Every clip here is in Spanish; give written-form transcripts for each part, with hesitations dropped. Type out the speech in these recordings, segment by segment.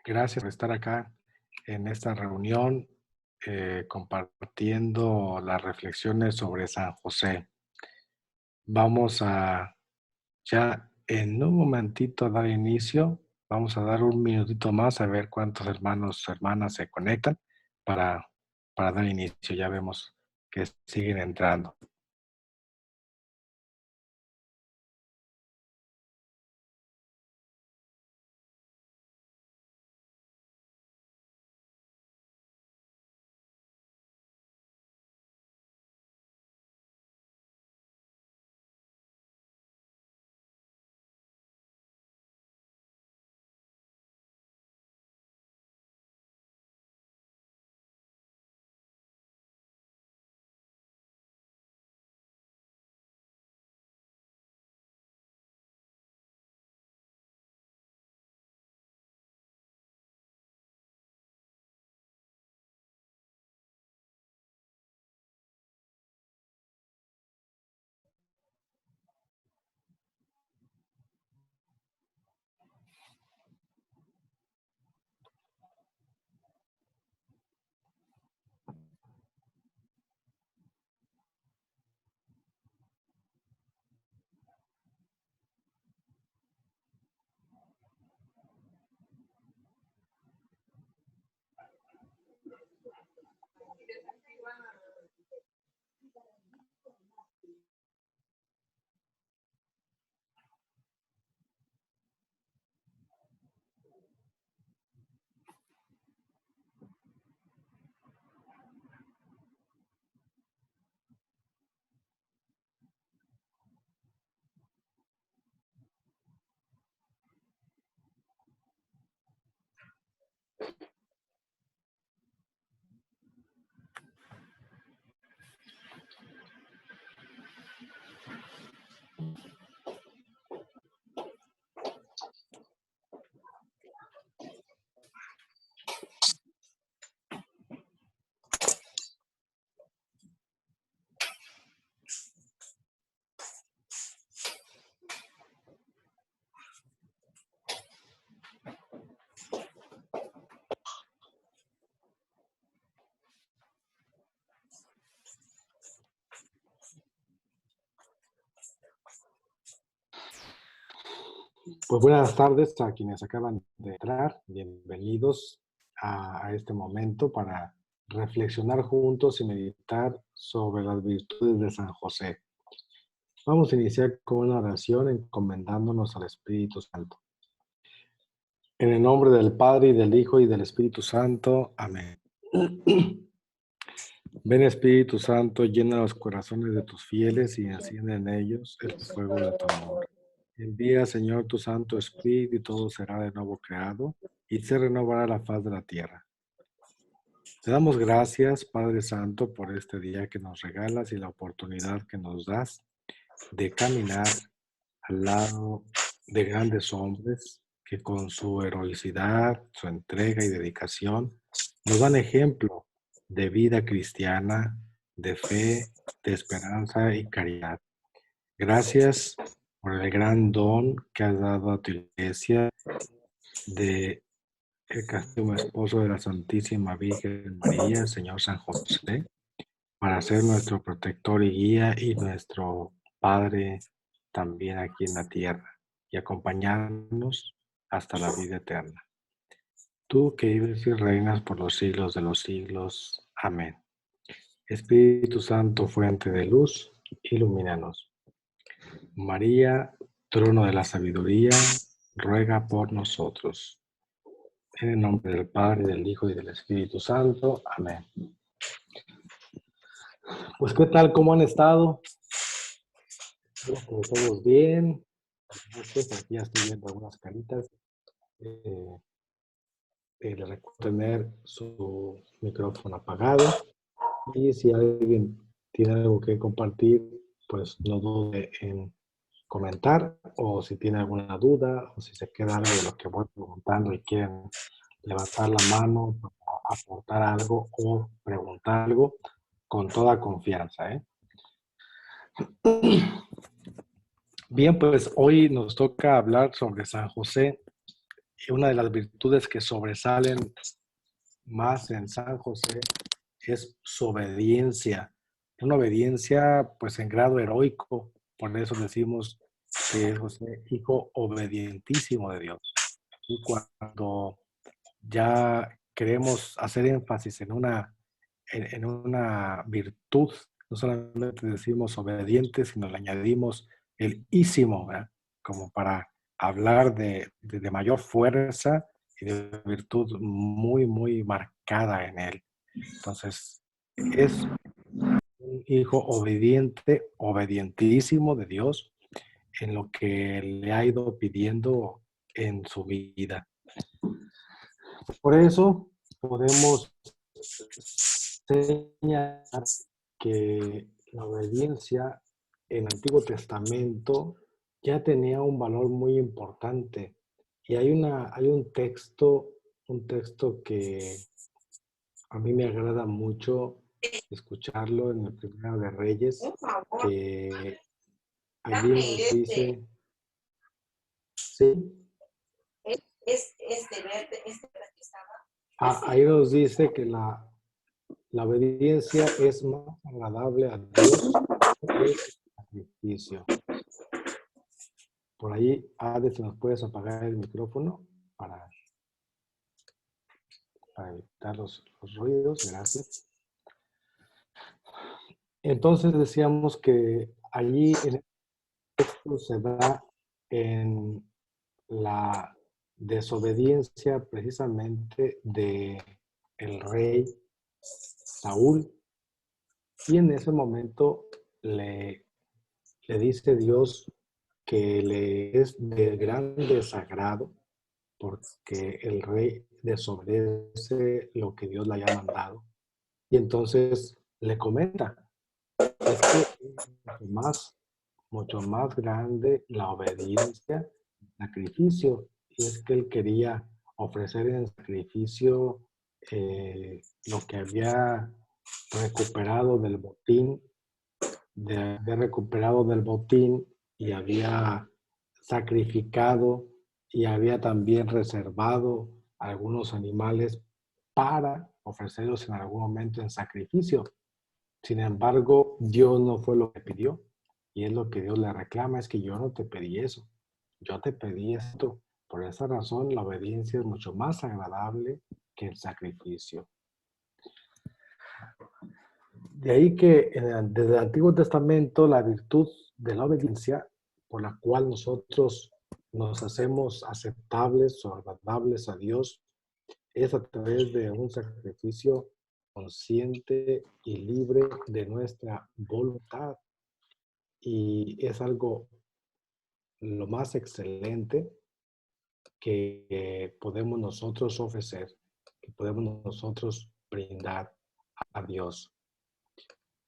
Gracias por estar acá en esta reunión, compartiendo las reflexiones sobre San José. Vamos a ya en un momentito dar inicio. Vamos a dar un minutito más a ver cuántos hermanos o hermanas se conectan para, para dar inicio. Ya vemos que siguen entrando. Pues buenas tardes a quienes acaban de entrar. Bienvenidos a este momento para reflexionar juntos y meditar sobre las virtudes de San José. Vamos a iniciar con una oración encomendándonos al Espíritu Santo. En el nombre del Padre, y del Hijo, y del Espíritu Santo. Amén. Ven, Espíritu Santo, llena los corazones de tus fieles y enciende en ellos el fuego de tu amor. Envía, Señor, tu Santo Espíritu y todo será de nuevo creado y se renovará la faz de la tierra. Te damos gracias, Padre Santo, por este día que nos regalas y la oportunidad que nos das de caminar al lado de grandes hombres que con su heroicidad, su entrega y dedicación nos dan ejemplo de vida cristiana, de fe, de esperanza y caridad. Gracias por el gran don que has dado a tu iglesia de el castísimo esposo de la Santísima Virgen María, Señor San José, para ser nuestro protector y guía y nuestro Padre también aquí en la tierra y acompañarnos hasta la vida eterna. Tú que vives y reinas por los siglos de los siglos. Amén. Espíritu Santo, fuente de luz, ilumínanos. María, trono de la sabiduría, ruega por nosotros. En el nombre del Padre, del Hijo y del Espíritu Santo. Amén. Pues, ¿qué tal? ¿Cómo han estado? Espero que todos bien. Gracias. Aquí ya estoy viendo algunas caritas. Les recuerdo tener su micrófono apagado. Y si alguien tiene algo que compartir, pues no dude en comentar, o si tiene alguna duda, o si se queda algo de lo que voy preguntando y quieren levantar la mano para aportar algo o preguntar algo, con toda confianza, ¿eh? Bien, pues hoy nos toca hablar sobre San José. Y una de las virtudes que sobresalen más en San José es su obediencia. Una obediencia pues en grado heroico. Por eso decimos que es José, hijo obedientísimo de Dios. Y cuando ya queremos hacer énfasis en una virtud, no solamente decimos obediente, sino le añadimos el ísimo, ¿verdad? Como para hablar de mayor fuerza y de virtud muy, muy marcada en él. Entonces, es un hijo obediente, obedientísimo de Dios en lo que le ha ido pidiendo en su vida. Por eso podemos señalar que la obediencia en el Antiguo Testamento ya tenía un valor muy importante. Y hay un texto que a mí me agrada mucho escucharlo en el Primero de Reyes, que allí nos dice, sí, ahí nos dice que la obediencia es más agradable a Dios que el sacrificio. Por ahí, Ade, ¿nos puedes apagar el micrófono para evitar los ruidos? Gracias. Entonces decíamos que allí en el texto se da en la desobediencia precisamente de el rey Saúl, y en ese momento le dice Dios que le es de gran desagrado porque el rey desobedece lo que Dios le haya mandado. Y entonces le comenta, es que es mucho más grande la obediencia, el sacrificio. Y es que él quería ofrecer en sacrificio lo que había recuperado del botín, de haber recuperado del botín y había sacrificado y había también reservado algunos animales para ofrecerlos en algún momento en sacrificio. Sin embargo, Dios no fue lo que pidió. Y es lo que Dios le reclama, es que yo no te pedí eso. Yo te pedí esto. Por esa razón, la obediencia es mucho más agradable que el sacrificio. De ahí que desde el Antiguo Testamento la virtud de la obediencia por la cual nosotros nos hacemos aceptables o agradables a Dios es a través de un sacrificio consciente y libre de nuestra voluntad. Y es algo lo más excelente que podemos nosotros ofrecer, que podemos nosotros brindar a Dios.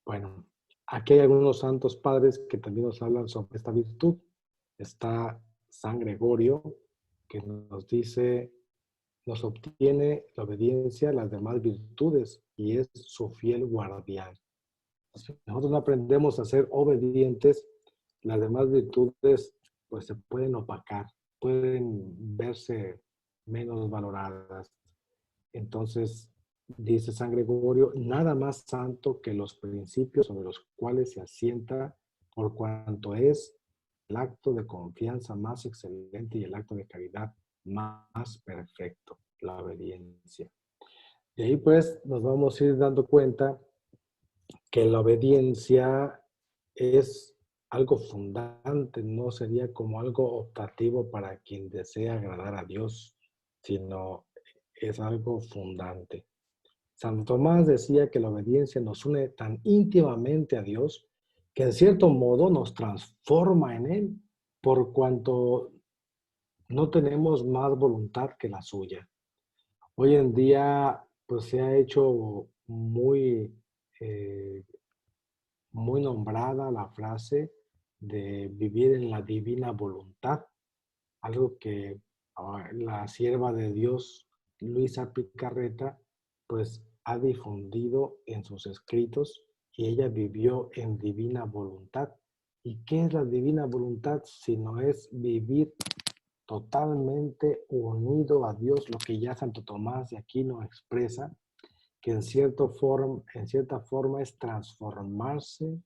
Bueno, aquí hay algunos santos padres que también nos hablan sobre esta virtud. Está San Gregorio, que nos dice, nos obtiene la obediencia a las demás virtudes y es su fiel guardián. Si nosotros no aprendemos a ser obedientes, las demás virtudes pues se pueden opacar, pueden verse menos valoradas. Entonces, dice San Gregorio, nada más santo que los principios sobre los cuales se asienta, por cuanto es el acto de confianza más excelente y el acto de caridad más perfecto, la obediencia. Y ahí pues nos vamos a ir dando cuenta que la obediencia es algo fundante, no sería como algo optativo para quien desea agradar a Dios, sino es algo fundante. Santo Tomás decía que la obediencia nos une tan íntimamente a Dios que en cierto modo nos transforma en Él, por cuanto no tenemos más voluntad que la suya. Hoy en día, pues se ha hecho eh, muy nombrada la frase de vivir en la divina voluntad, algo que la sierva de Dios, Luisa Picarreta, pues ha difundido en sus escritos y ella vivió en divina voluntad. ¿Y qué es la divina voluntad? Si no es vivir totalmente unido a Dios, lo que ya Santo Tomás de Aquino expresa, que en cierta forma es transformarse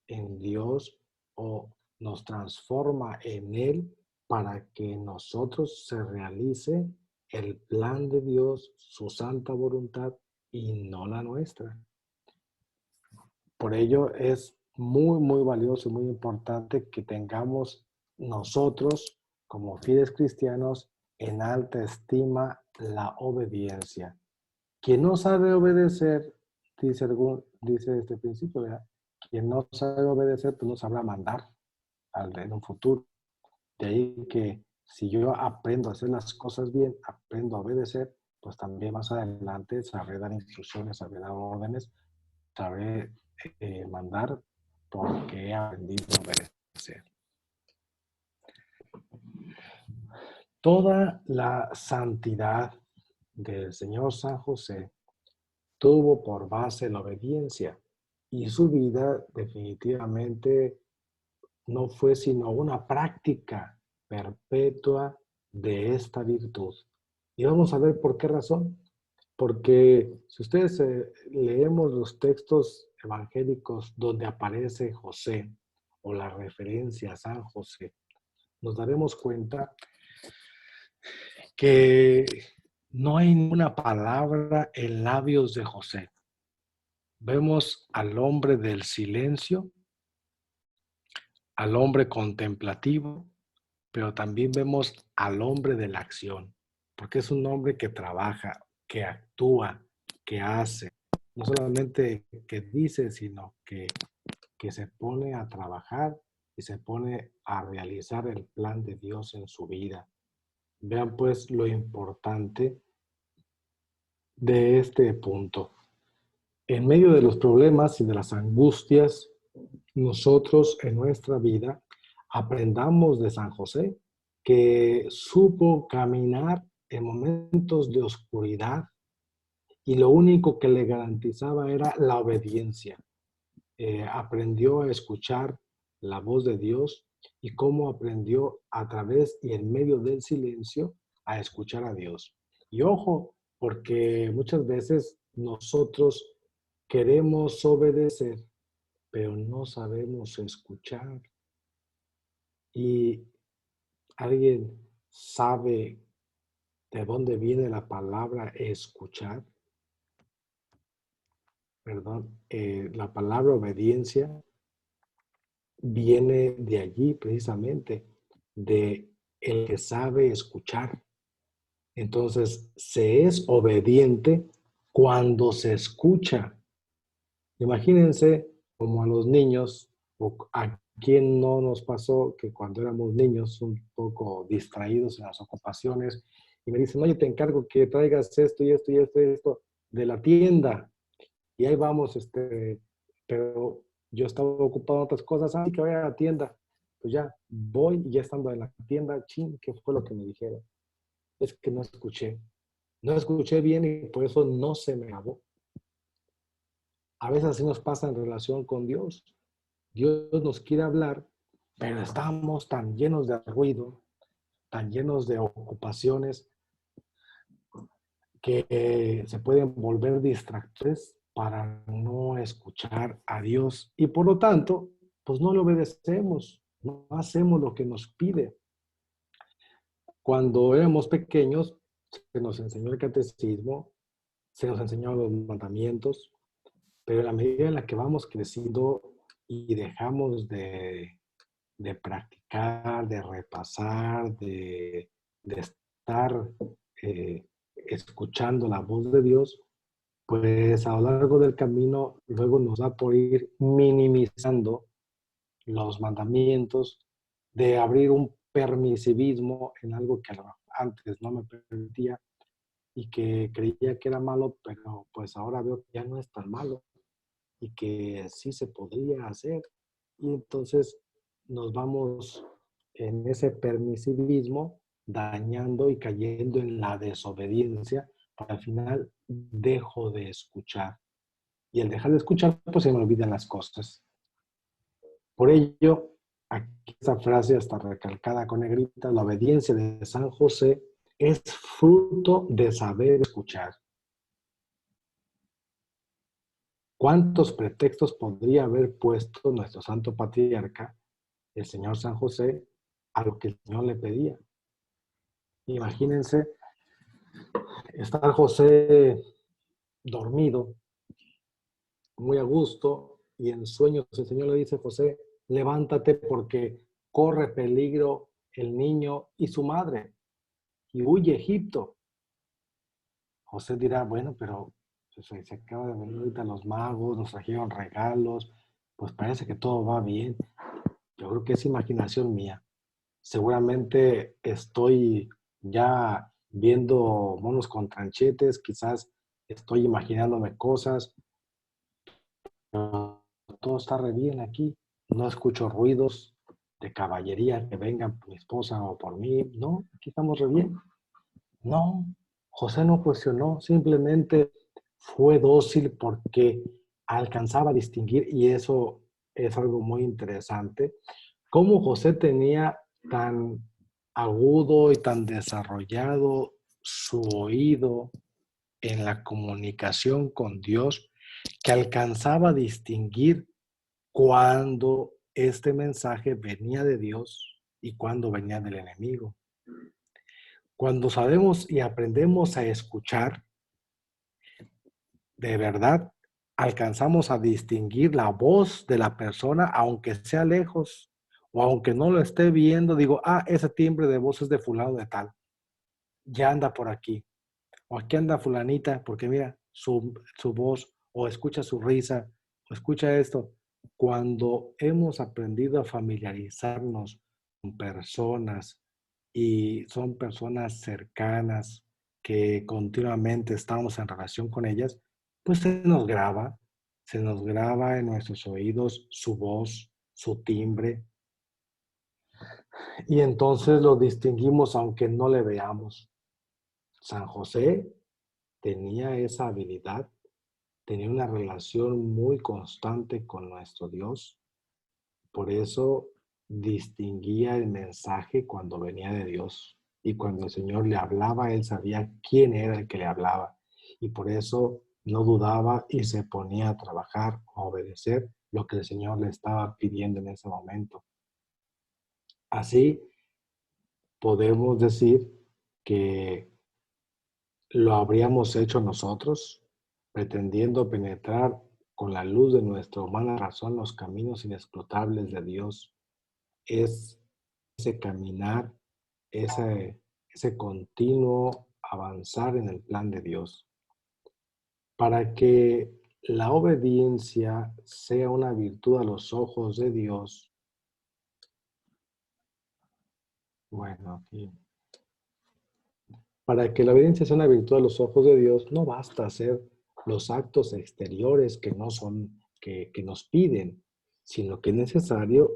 en Dios o nos transforma en Él para que en nosotros se realice el plan de Dios, su santa voluntad y no la nuestra. Por ello es muy, muy valioso y muy importante que tengamos nosotros como fieles cristianos en alta estima la obediencia. Quien no sabe obedecer, dice este principio, ¿verdad? Quien no sabe obedecer, pues no sabrá mandar en un futuro. De ahí que si yo aprendo a hacer las cosas bien, aprendo a obedecer, pues también más adelante sabré dar instrucciones, sabré dar órdenes, sabré mandar porque he aprendido a obedecer. Toda la santidad del Señor San José tuvo por base la obediencia y su vida definitivamente no fue sino una práctica perpetua de esta virtud. Y vamos a ver por qué razón. Porque si ustedes leemos los textos evangélicos donde aparece José o la referencia a San José, nos daremos cuenta que no hay ninguna palabra en labios de José. Vemos al hombre del silencio, al hombre contemplativo, pero también vemos al hombre de la acción, porque es un hombre que trabaja, que actúa, que hace, no solamente que dice, sino que se pone a trabajar y se pone a realizar el plan de Dios en su vida. Vean pues lo importante de este punto. En medio de los problemas y de las angustias, nosotros en nuestra vida aprendamos de San José, que supo caminar en momentos de oscuridad y lo único que le garantizaba era la obediencia. Aprendió a escuchar la voz de Dios y cómo aprendió a través y en medio del silencio a escuchar a Dios. Y ojo, porque muchas veces nosotros queremos obedecer, pero no sabemos escuchar. Y alguien sabe de dónde viene la palabra escuchar. Perdón, la palabra obediencia viene de allí precisamente, de el que sabe escuchar. Entonces, se es obediente cuando se escucha. Imagínense como a los niños, o a quien no nos pasó que cuando éramos niños, un poco distraídos en las ocupaciones, y me dicen, oye, te encargo que traigas esto y esto y esto y esto de la tienda. Y ahí vamos, pero yo estaba ocupado en otras cosas, que vaya a la tienda. Pues ya voy y ya estando en la tienda, ching, ¿qué fue lo que me dijeron? Es que no escuché. No escuché bien y por eso no se me grabó. A veces así nos pasa en relación con Dios. Dios nos quiere hablar, pero estamos tan llenos de ruido, tan llenos de ocupaciones, que se pueden volver distractores para no escuchar a Dios. Y por lo tanto, pues no le obedecemos, no hacemos lo que nos pide. Cuando éramos pequeños, se nos enseñó el catecismo, se nos enseñaron los mandamientos, pero en la medida en la que vamos creciendo y dejamos de practicar, de repasar, de estar escuchando la voz de Dios, pues a lo largo del camino luego nos da por ir minimizando los mandamientos, de abrir un permisivismo en algo que antes no me permitía y que creía que era malo, pero pues ahora veo que ya no es tan malo y que sí se podría hacer. Y entonces nos vamos en ese permisivismo dañando y cayendo en la desobediencia, para al final dejo de escuchar. Y al dejar de escuchar, pues se me olvidan las cosas. Por ello, aquí esta frase está recalcada con negrita, la obediencia de San José es fruto de saber escuchar. ¿Cuántos pretextos podría haber puesto nuestro santo patriarca, el señor San José, a lo que el Señor le pedía? Imagínense estar José dormido, muy a gusto, y en sueños el Señor le dice, José, levántate porque corre peligro el niño y su madre, y huye a Egipto. José dirá, bueno, pero pues, se acaba de venir ahorita los magos, nos trajeron regalos, pues parece que todo va bien. Yo creo que es imaginación mía. Seguramente estoy ya viendo monos con tranchetes, quizás estoy imaginándome cosas, pero todo está re bien aquí. No escucho ruidos de caballería que vengan por mi esposa o por mí. No, aquí estamos re bien. No, José no cuestionó, simplemente fue dócil porque alcanzaba a distinguir, y eso es algo muy interesante, cómo José tenía tan agudo y tan desarrollado su oído en la comunicación con Dios, que alcanzaba a distinguir cuando este mensaje venía de Dios y cuando venía del enemigo. Cuando sabemos y aprendemos a escuchar, de verdad alcanzamos a distinguir la voz de la persona, aunque sea lejos o aunque no lo esté viendo. Digo, ese timbre de voz es de fulano de tal, ya anda por aquí. O aquí anda fulanita, porque mira su voz, o escucha su risa, o escucha esto. Cuando hemos aprendido a familiarizarnos con personas y son personas cercanas que continuamente estamos en relación con ellas, pues se nos graba en nuestros oídos su voz, su timbre, y entonces lo distinguimos aunque no le veamos. San José tenía esa habilidad, tenía una relación muy constante con nuestro Dios, por eso distinguía el mensaje cuando venía de Dios, y cuando el Señor le hablaba, él sabía quién era el que le hablaba, y por eso no dudaba y se ponía a trabajar, a obedecer lo que el Señor le estaba pidiendo en ese momento. Así podemos decir que lo habríamos hecho nosotros, pretendiendo penetrar con la luz de nuestra humana razón los caminos inescrutables de Dios. Es ese caminar, ese continuo avanzar en el plan de Dios. Para que la obediencia sea una virtud a los ojos de Dios, bueno, aquí para que la obediencia sea una virtud a los ojos de Dios, no basta hacer los actos exteriores que no son, que nos piden, sino que es necesario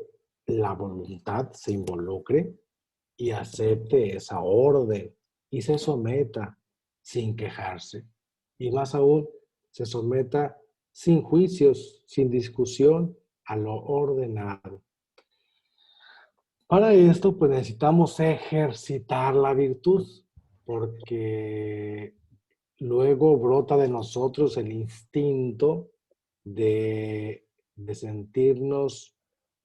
la voluntad se involucre y acepte esa orden y se someta sin quejarse. Y más aún, se someta sin juicios, sin discusión, a lo ordenado. Para esto, pues necesitamos ejercitar la virtud, porque luego brota de nosotros el instinto de sentirnos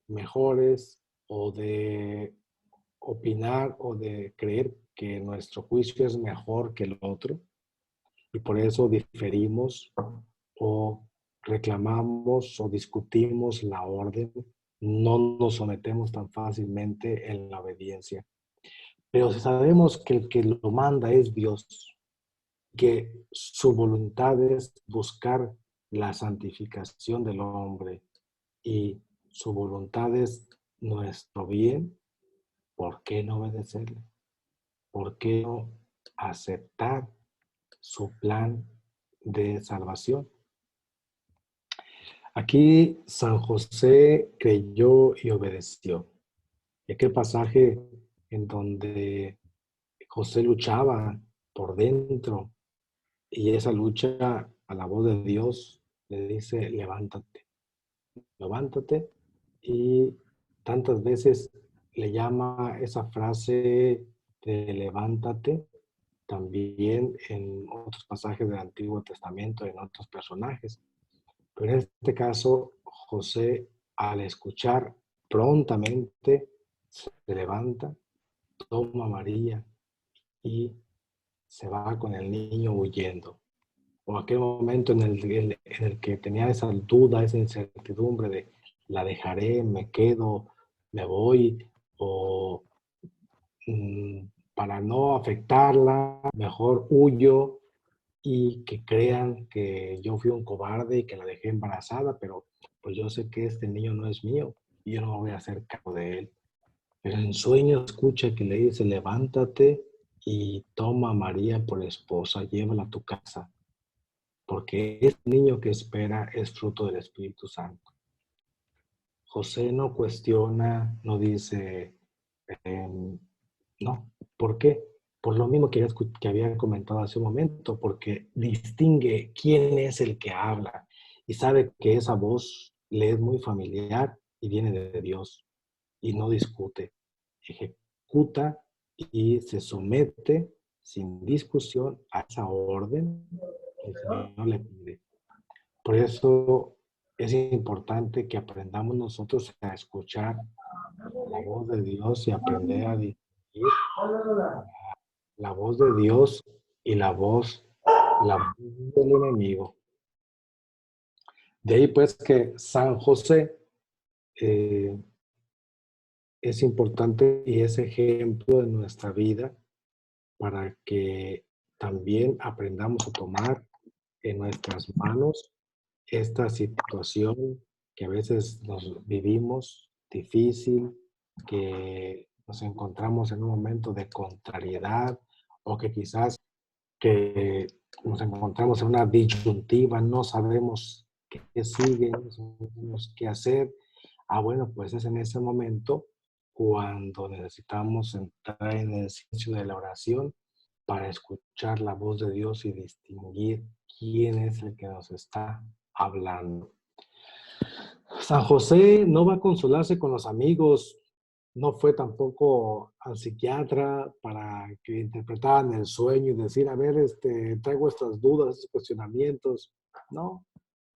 mejores o de opinar o de creer que nuestro juicio es mejor que el otro, y por eso diferimos o reclamamos o discutimos la orden, no nos sometemos tan fácilmente en la obediencia. Pero si sabemos que el que lo manda es Dios, que su voluntad es buscar la santificación del hombre y su voluntad es nuestro bien, ¿por qué no obedecerle? ¿Por qué no aceptar su plan de salvación? Aquí San José creyó y obedeció. Y aquel pasaje en donde José luchaba por dentro, y esa lucha a la voz de Dios le dice, levántate, levántate y tantas veces le llama esa frase de levántate, también en otros pasajes del Antiguo Testamento, en otros personajes. Pero en este caso, José, al escuchar prontamente, se levanta, toma a María y se va con el niño huyendo. O aquel momento en el que tenía esa duda, esa incertidumbre de la dejaré, me quedo, me voy, o para no afectarla, mejor huyo y que crean que yo fui un cobarde y que la dejé embarazada, pero pues yo sé que este niño no es mío y yo no me voy a hacer cargo de él. Pero en sueño escucha que le dice, levántate y toma a María por esposa, llévala a tu casa, porque este niño que espera es fruto del Espíritu Santo. José no cuestiona, no dice, no. ¿Por qué? Por lo mismo que había comentado hace un momento, porque distingue quién es el que habla y sabe que esa voz le es muy familiar y viene de Dios y no discute, ejecuta y se somete sin discusión a esa orden que el Señor le pide. Por eso es importante que aprendamos nosotros a escuchar la voz de Dios y aprender a distinguir la voz de Dios y la voz del enemigo. De ahí pues que San José eh, es importante y es ejemplo de nuestra vida para que también aprendamos a tomar en nuestras manos esta situación que a veces nos vivimos difícil, que nos encontramos en un momento de contrariedad o que quizás que nos encontramos en una disyuntiva, no sabemos qué sigue, no sabemos qué hacer. Bueno, pues es en ese momento cuando necesitamos entrar en el silencio de la oración para escuchar la voz de Dios y distinguir quién es el que nos está hablando. San José no va a consolarse con los amigos, no fue tampoco al psiquiatra para que interpretaran el sueño y decir, a ver, traigo estas dudas, estos cuestionamientos. No,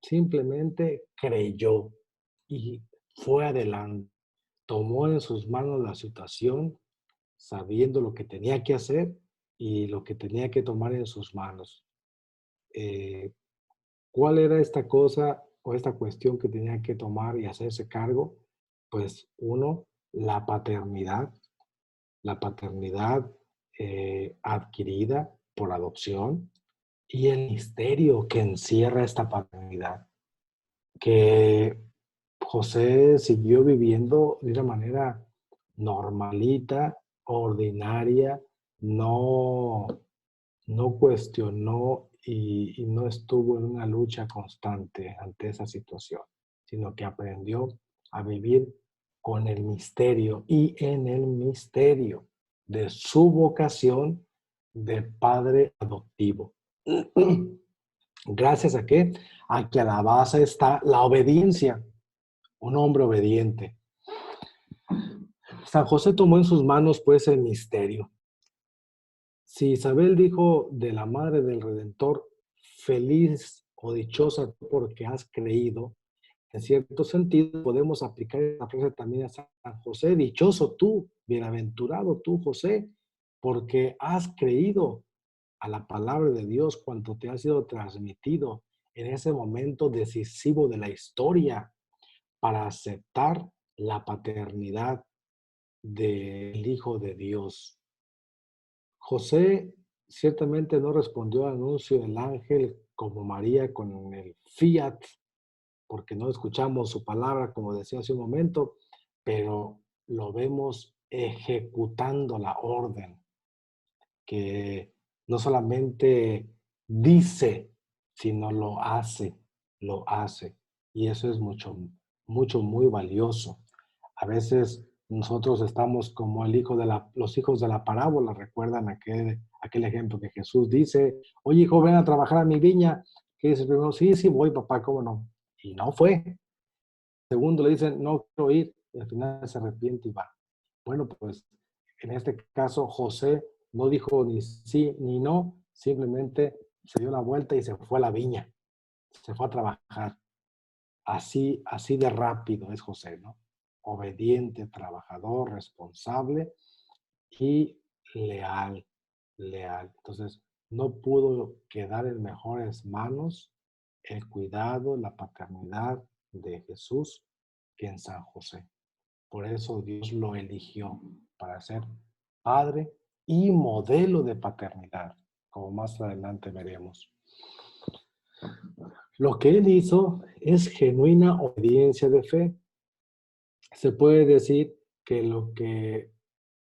simplemente creyó y fue adelante. Tomó en sus manos la situación, sabiendo lo que tenía que hacer y lo que tenía que tomar en sus manos. Eh, ¿Cuál era esta cosa o esta cuestión que tenía que tomar y hacerse cargo? Pues uno, la paternidad adquirida por adopción y el misterio que encierra esta paternidad, que José siguió viviendo de una manera normalita, ordinaria, no, no cuestionó y no estuvo en una lucha constante ante esa situación, sino que aprendió a vivir con el misterio y en el misterio de su vocación de padre adoptivo. ¿Gracias a qué? A que a la base está la obediencia, un hombre obediente. San José tomó en sus manos pues el misterio. Si Isabel dijo de la madre del Redentor, feliz o dichosa porque has creído, en cierto sentido podemos aplicar esa frase también a San José, dichoso tú, bienaventurado tú, José, porque has creído a la palabra de Dios cuanto te ha sido transmitido en ese momento decisivo de la historia para aceptar la paternidad del Hijo de Dios. José ciertamente no respondió al anuncio del ángel como María con el fiat, porque no escuchamos su palabra, como decía hace un momento, pero lo vemos ejecutando la orden, que no solamente dice, sino lo hace, lo hace. Y eso es mucho, mucho, muy valioso. A veces nosotros estamos como los hijos de la parábola, recuerdan aquel ejemplo que Jesús dice, oye hijo, ven a trabajar a mi viña. ¿Qué dice el primero? Sí, sí, voy papá, ¿cómo no? Y no fue. Segundo le dicen, no quiero ir. y al final se arrepiente y va. Bueno, pues en este caso José no dijo ni sí ni no, simplemente se dio la vuelta y se fue a la viña, se fue a trabajar. Así de rápido es José, ¿no? Obediente, trabajador, responsable y leal, leal. Entonces, no pudo quedar en mejores manos el cuidado, la paternidad de Jesús que en San José. Por eso Dios lo eligió para ser padre y modelo de paternidad, como más adelante veremos. Lo que él hizo es genuina obediencia de fe. Se puede decir que lo que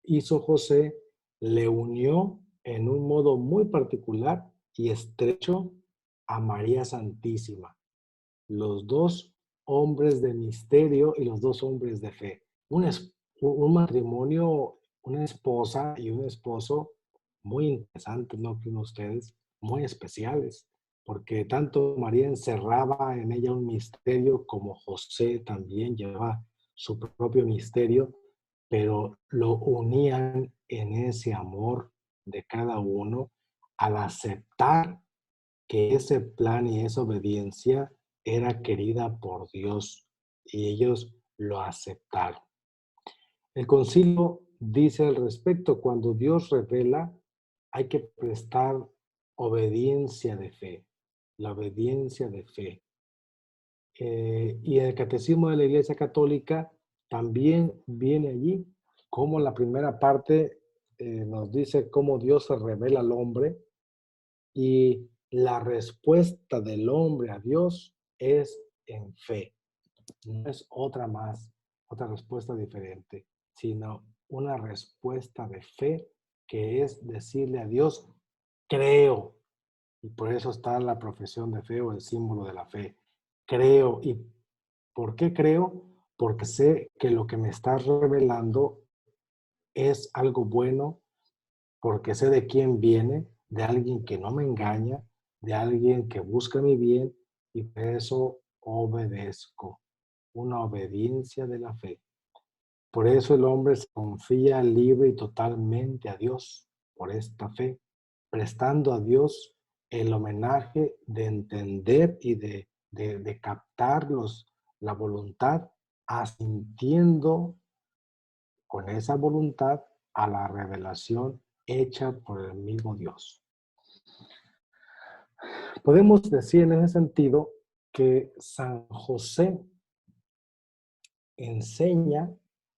hizo José le unió en un modo muy particular y estrecho a María Santísima, los dos hombres de misterio y los dos hombres de fe. Un matrimonio, una esposa y un esposo muy interesantes, ¿no creen ustedes? Muy especiales, porque tanto María encerraba en ella un misterio como José también llevaba su propio misterio, pero lo unían en ese amor de cada uno al aceptar que ese plan y esa obediencia era querida por Dios y ellos lo aceptaron. El concilio dice al respecto, cuando Dios revela, hay que prestar obediencia de fe, la obediencia de fe. Y el Catecismo de la Iglesia Católica también viene allí, como la primera parte nos dice cómo Dios se revela al hombre y la respuesta del hombre a Dios es en fe. No es otra más, otra respuesta diferente, sino una respuesta de fe que es decirle a Dios, creo. Y por eso está la profesión de fe o el símbolo de la fe. Creo. ¿Y por qué creo? Porque sé que lo que me estás revelando es algo bueno, porque sé de quién viene, de alguien que no me engaña, de alguien que busca mi bien y por eso obedezco. Una obediencia de la fe. Por eso el hombre se confía libre y totalmente a Dios por esta fe, prestando a Dios el homenaje de entender y de captar la voluntad, asintiendo con esa voluntad a la revelación hecha por el mismo Dios. Podemos decir en ese sentido que San José enseña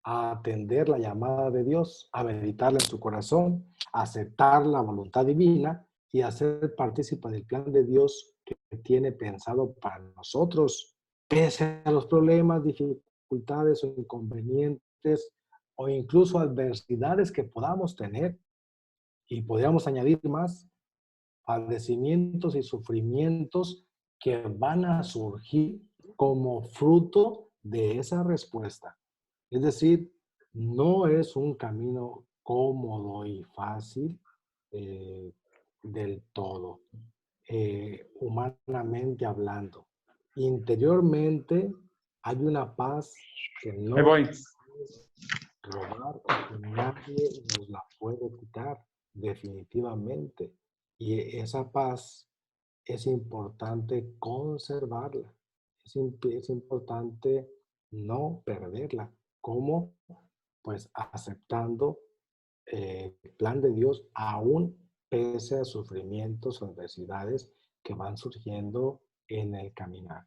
a atender la llamada de Dios, a meditarla en su corazón, a aceptar la voluntad divina y a ser partícipe del plan de Dios que tiene pensado para nosotros, pese a los problemas, dificultades o inconvenientes o incluso adversidades que podamos tener. Y podríamos añadir más, padecimientos y sufrimientos que van a surgir como fruto de esa respuesta. Es decir, no es un camino cómodo y fácil eh, del todo, humanamente hablando. Interiormente hay una paz que Ahí no voy. puedes robar y que nadie nos la puede quitar, definitivamente. Y esa paz es importante conservarla. Es importante no perderla. ¿Cómo? Pues aceptando el plan de Dios, aún pese a sufrimientos o adversidades que van surgiendo en el caminar.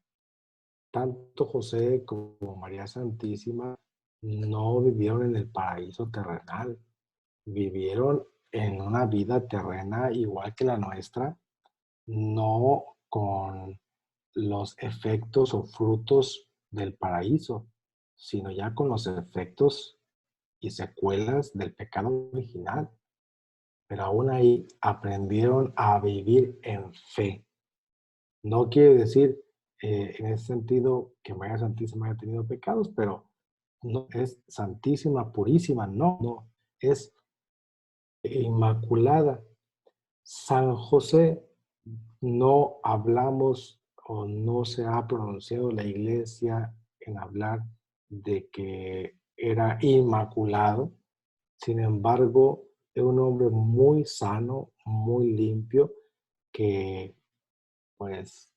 Tanto José como María Santísima no vivieron en el paraíso terrenal, vivieron en una vida terrena igual que la nuestra, no con los efectos o frutos del paraíso, sino ya con los efectos y secuelas del pecado original. Pero aún ahí aprendieron a vivir en fe. No quiere decir en ese sentido que María Santísima haya tenido pecados, pero no es santísima, purísima, no, es inmaculada. San José, no hablamos o no se ha pronunciado la iglesia en hablar de que era inmaculado. Sin embargo, es un hombre muy sano, muy limpio, que, pues,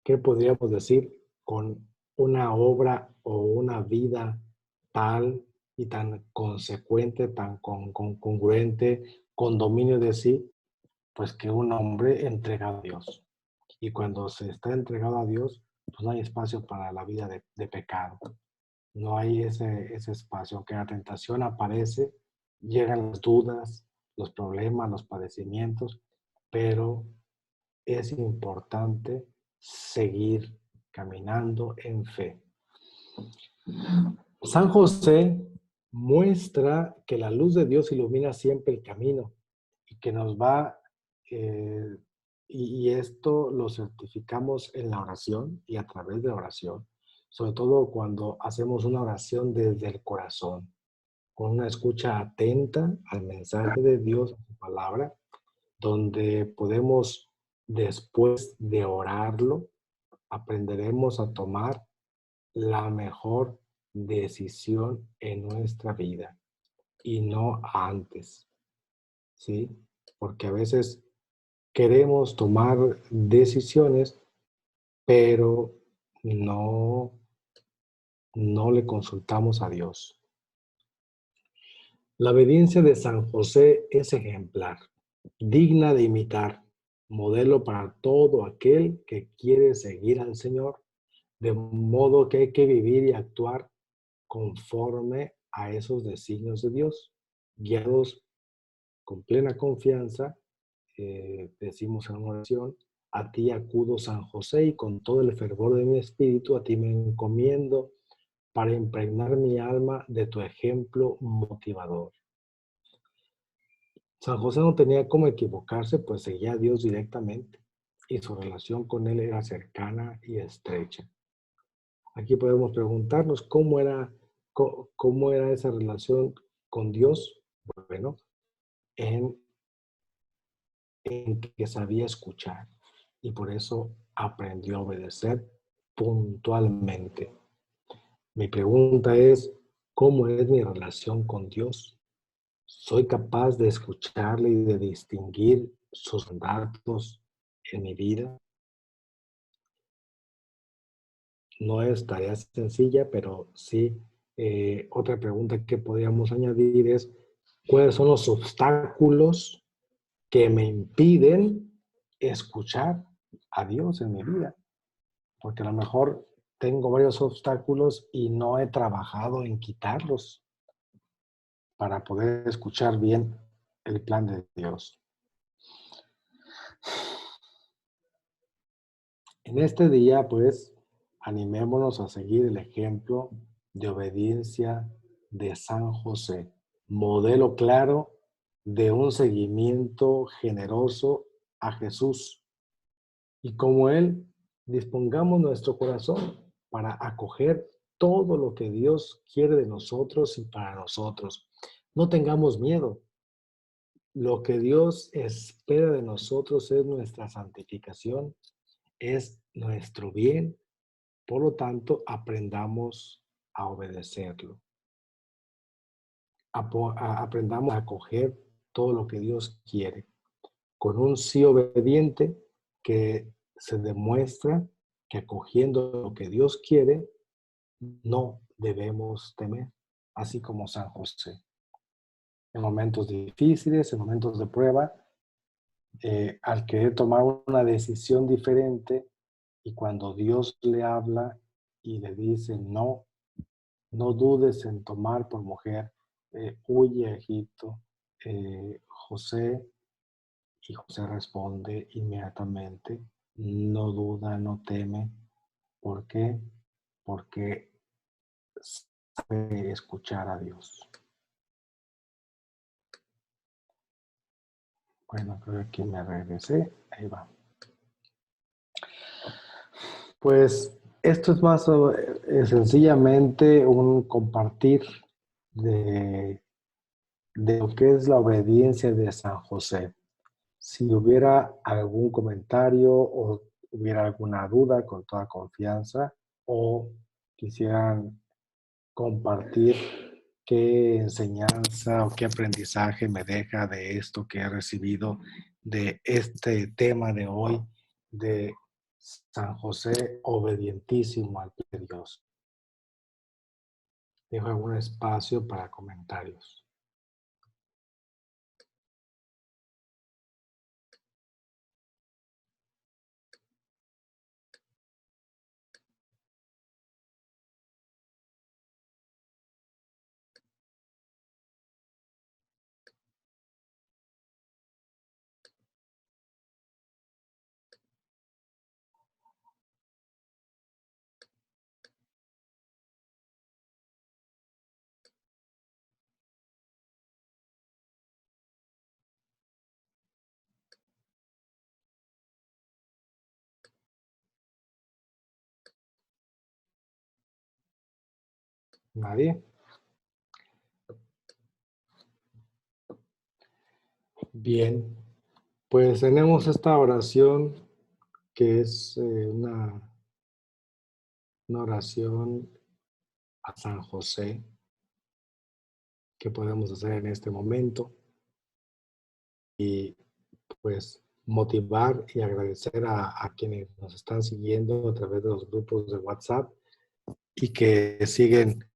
¿qué podríamos decir? Con una obra o una vida tal y tan consecuente, tan congruente, con dominio de sí, pues que un hombre entregado a Dios. Y cuando se está entregado a Dios, pues no hay espacio para la vida de pecado. No hay ese espacio. Aunque la tentación aparece, llegan las dudas, los problemas, los padecimientos, pero es importante seguir caminando en fe. San José muestra que la luz de Dios ilumina siempre el camino y que nos va, eh, y esto lo certificamos en la oración y a través de la oración, sobre todo cuando hacemos una oración desde el corazón, con una escucha atenta al mensaje de Dios, a su palabra, donde podemos, después de orarlo, aprenderemos a tomar la mejor decisión en nuestra vida y no antes, ¿sí? Porque a veces queremos tomar decisiones, pero no le consultamos a Dios. La obediencia de San José es ejemplar, digna de imitar, modelo para todo aquel que quiere seguir al Señor, de modo que hay que vivir y actuar conforme a esos designios de Dios, guiados con plena confianza. Decimos en una oración: a ti acudo, San José, y con todo el fervor de mi espíritu a ti me encomiendo para impregnar mi alma de tu ejemplo motivador. San José no tenía cómo equivocarse, pues seguía a Dios directamente y su relación con él era cercana y estrecha. Aquí podemos preguntarnos cómo era esa relación con Dios. Bueno, en, en que sabía escuchar y por eso aprendió a obedecer puntualmente. Mi pregunta es, ¿cómo es mi relación con Dios? ¿Soy capaz de escucharle y de distinguir sus mandatos en mi vida? No es tarea sencilla, pero sí, otra pregunta que podríamos añadir es, ¿cuáles son los obstáculos que me impiden escuchar a Dios en mi vida? Porque a lo mejor tengo varios obstáculos y no he trabajado en quitarlos para poder escuchar bien el plan de Dios. En este día, pues, animémonos a seguir el ejemplo de obediencia de San José, modelo claro de un seguimiento generoso a Jesús. Y como Él, dispongamos nuestro corazón para acoger todo lo que Dios quiere de nosotros y para nosotros. No tengamos miedo. Lo que Dios espera de nosotros es nuestra santificación, es nuestro bien. Por lo tanto, aprendamos a obedecerlo. Aprendamos a acoger todo lo que Dios quiere. Con un sí obediente que se demuestra que acogiendo lo que Dios quiere, no debemos temer, así como San José. En momentos difíciles, en momentos de prueba, al querer tomar una decisión diferente y cuando Dios le habla y le dice no, no dudes en tomar por mujer, huye a Egipto. José, y José responde inmediatamente, no duda, no teme. ¿Por qué? Porque sabe escuchar a Dios. Bueno, creo que aquí me regresé. Ahí va. Pues esto es más sencillamente un compartir de, de lo que es la obediencia de San José. Si hubiera algún comentario o hubiera alguna duda, con toda confianza, o quisieran compartir qué enseñanza o qué aprendizaje me deja de esto que he recibido de este tema de hoy de San José obedientísimo al plan de Dios. Dejo algún espacio para comentarios. ¿Nadie? Bien, pues tenemos esta oración que es una oración a San José que podemos hacer en este momento y pues motivar y agradecer a quienes nos están siguiendo a través de los grupos de WhatsApp y que siguen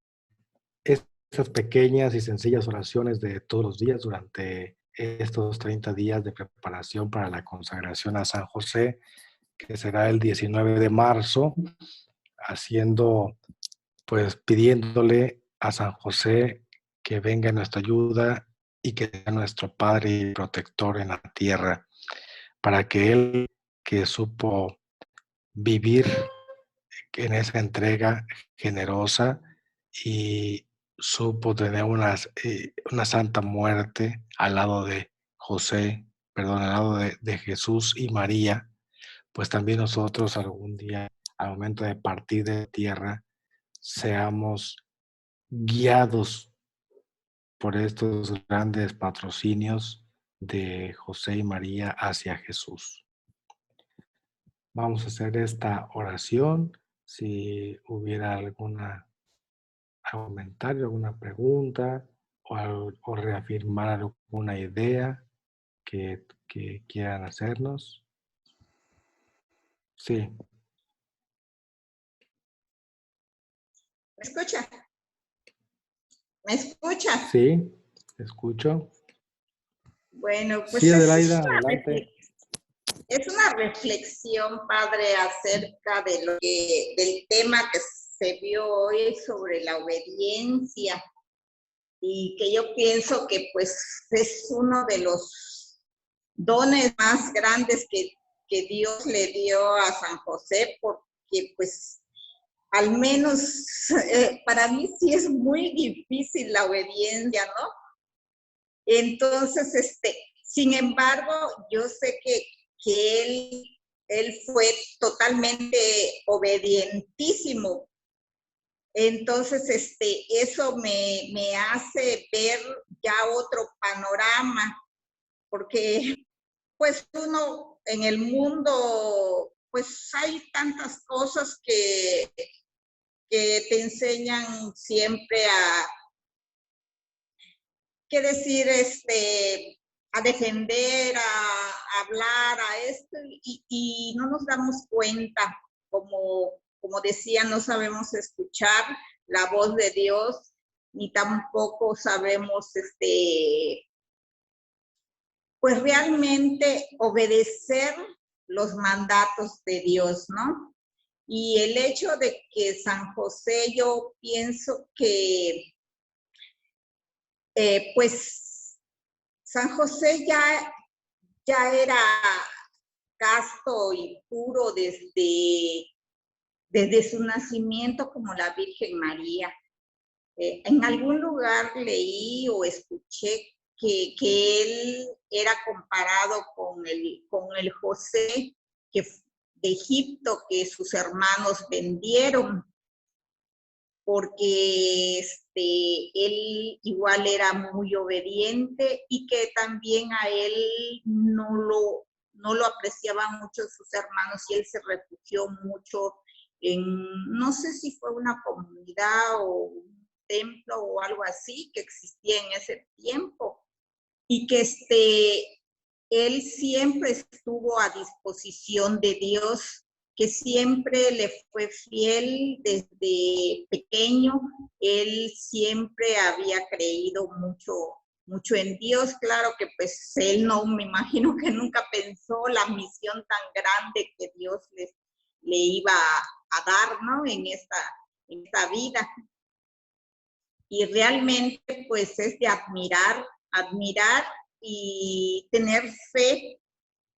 estas pequeñas y sencillas oraciones de todos los días durante estos 30 días de preparación para la consagración a San José, que será el 19 de marzo, haciendo, pues pidiéndole a San José que venga en nuestra ayuda y que sea nuestro Padre y protector en la tierra, para que Él, que supo vivir en esa entrega generosa y supo tener una santa muerte al lado de José, perdón, al lado de Jesús y María, pues también nosotros algún día, al momento de partir de tierra, seamos guiados por estos grandes patrocinios de José y María hacia Jesús. Vamos a hacer esta oración. Si hubiera algún comentario, alguna pregunta o reafirmar alguna idea que quieran hacernos. Sí. ¿Me escucha? ¿Me escucha? Sí, escucho. Bueno, Sí, pues Adelaida, adelante. es una reflexión, padre, acerca de del tema que se vio hoy sobre la obediencia y que yo pienso que pues es uno de los dones más grandes que Dios le dio a San José, porque pues al menos para mí sí es muy difícil la obediencia, ¿no? Entonces, sin embargo, yo sé que él fue totalmente obedientísimo. Entonces, eso me hace ver ya otro panorama, porque pues uno en el mundo, pues hay tantas cosas que te enseñan siempre qué decir, a defender, a hablar, a esto, y no nos damos cuenta, como decía, no sabemos escuchar la voz de Dios, ni tampoco sabemos, pues realmente obedecer los mandatos de Dios, ¿no? Y el hecho de que San José, yo pienso que, pues, San José ya era casto y puro desde su nacimiento como la Virgen María. En algún lugar leí o escuché que él era comparado con el José de Egipto que sus hermanos vendieron, porque él igual era muy obediente y que también a él no lo apreciaban mucho sus hermanos y él se refugió mucho en, no sé si fue una comunidad o templo o algo así que existía en ese tiempo, y que él siempre estuvo a disposición de Dios, que siempre le fue fiel desde pequeño. Él siempre había creído mucho en Dios. Claro que pues él no, me imagino que nunca pensó la misión tan grande que Dios le iba a dar, ¿no? En esta vida. Y realmente pues es de admirar y tener fe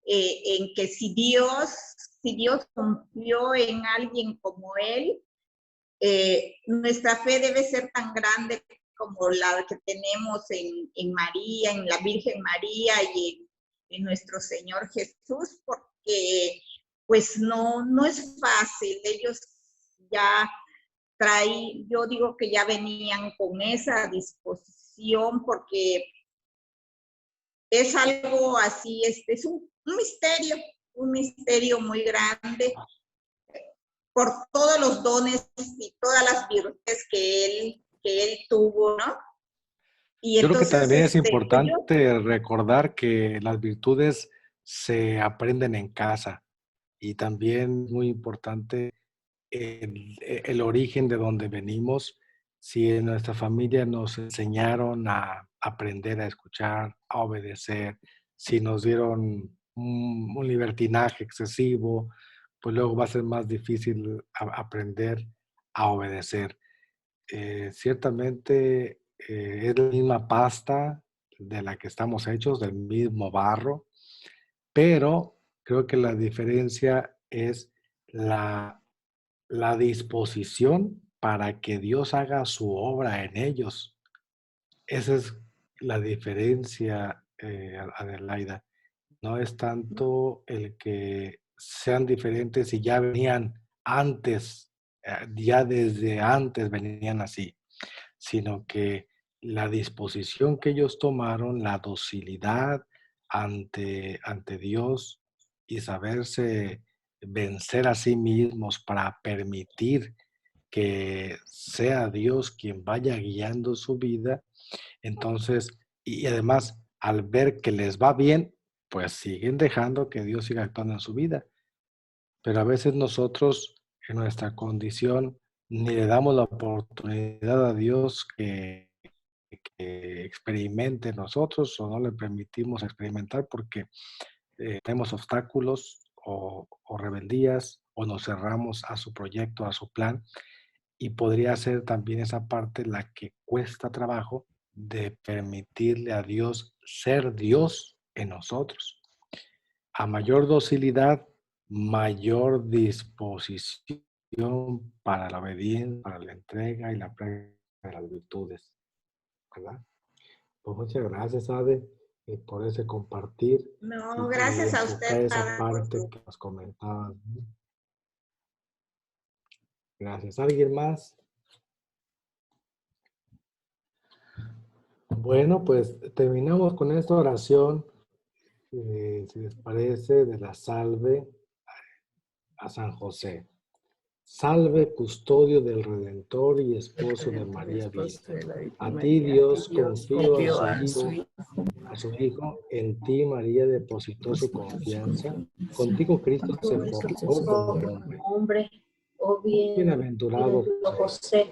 en que si Dios confió en alguien como él, nuestra fe debe ser tan grande como la que tenemos en María, en la Virgen María y en nuestro Señor Jesús, porque pues no es fácil. Ellos ya yo digo que ya venían con esa disposición, porque es algo así, es un misterio muy grande por todos los dones y todas las virtudes que él tuvo, ¿no? Y Yo creo que entonces, también es importante recordar que las virtudes se aprenden en casa y también muy importante el origen de donde venimos. Si en nuestra familia nos enseñaron a aprender a escuchar, a obedecer, si nos dieron un libertinaje excesivo, pues luego va a ser más difícil aprender a obedecer. Ciertamente es la misma pasta de la que estamos hechos, del mismo barro, pero creo que la diferencia es la disposición para que Dios haga su obra en ellos. Esa es la diferencia, Adelaida. No es tanto el que sean diferentes y ya venían antes, ya desde antes venían así, sino que la disposición que ellos tomaron, la docilidad ante Dios y saberse vencer a sí mismos para permitir que sea Dios quien vaya guiando su vida. Entonces, y además, al ver que les va bien, pues siguen dejando que Dios siga actuando en su vida. Pero a veces nosotros, en nuestra condición, ni le damos la oportunidad a Dios que experimente nosotros, o no le permitimos experimentar porque tenemos obstáculos o rebeldías, o nos cerramos a su proyecto, a su plan, y podría ser también esa parte la que cuesta trabajo de permitirle a Dios ser Dios en nosotros. A mayor docilidad, mayor disposición para la obediencia, para la entrega y la práctica de las virtudes, ¿verdad? Pues muchas gracias, Ade, por ese compartir no, y gracias a enfocar usted, esa padre, por parte su... que nos comentabas. Gracias. ¿Alguien más? Bueno, pues terminamos con esta oración, si les parece, de la salve a San José. Salve, custodio del Redentor y esposo de María Vil. A ti Dios confío a su Hijo, en ti María depositó su confianza, contigo Cristo se forjó como hombre. O Bienaventurado José,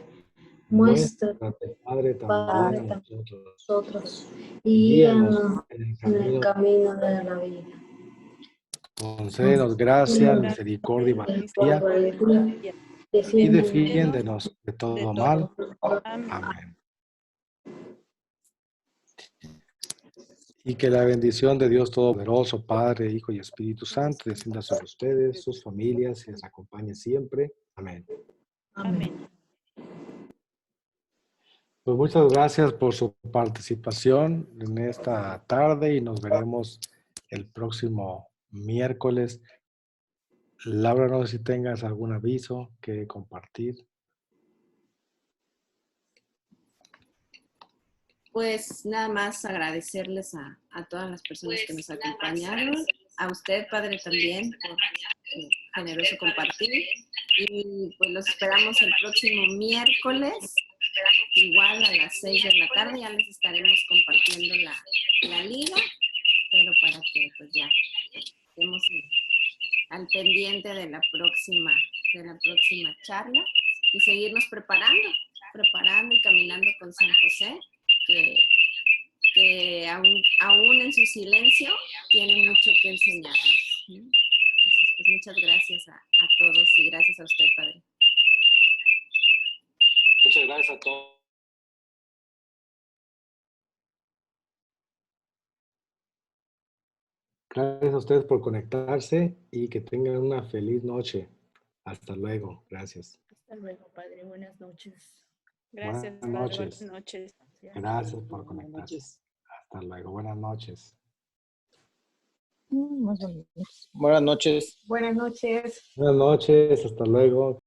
muestra muéstrate, Padre, también a para nosotros, nosotros y y guíanos en el en el camino, camino de la vida. concédenos gracia, misericordia y valentía, y defiéndenos de todo mal. Amén. Y que la bendición de Dios Todopoderoso, Padre, Hijo y Espíritu Santo, descienda sobre ustedes, sus familias, y les acompañe siempre. Amén. Amén. Pues muchas gracias por su participación en esta tarde y nos veremos el próximo miércoles. Laura, no sé si tengas algún aviso que compartir. Pues nada más agradecerles a todas las personas que nos acompañaron, a usted, Padre, también por su generoso compartir, y pues los esperamos el próximo miércoles y igual a las 6 de la tarde ya les estaremos compartiendo la liga, pero para que pues ya estemos al pendiente de la próxima charla y seguirnos preparando y caminando con San José, que aún en su silencio tiene mucho que enseñarnos. Entonces, pues muchas gracias a todos y gracias a usted, Padre. Muchas gracias a todos. Gracias a ustedes por conectarse y que tengan una feliz noche. Hasta luego. Gracias. Hasta luego, Padre. Buenas noches. Gracias, Buenas Padre. noches. Buenas noches. Gracias por conectarse. Hasta luego. Buenas noches. Buenas noches. Buenas noches. Buenas noches. Hasta luego.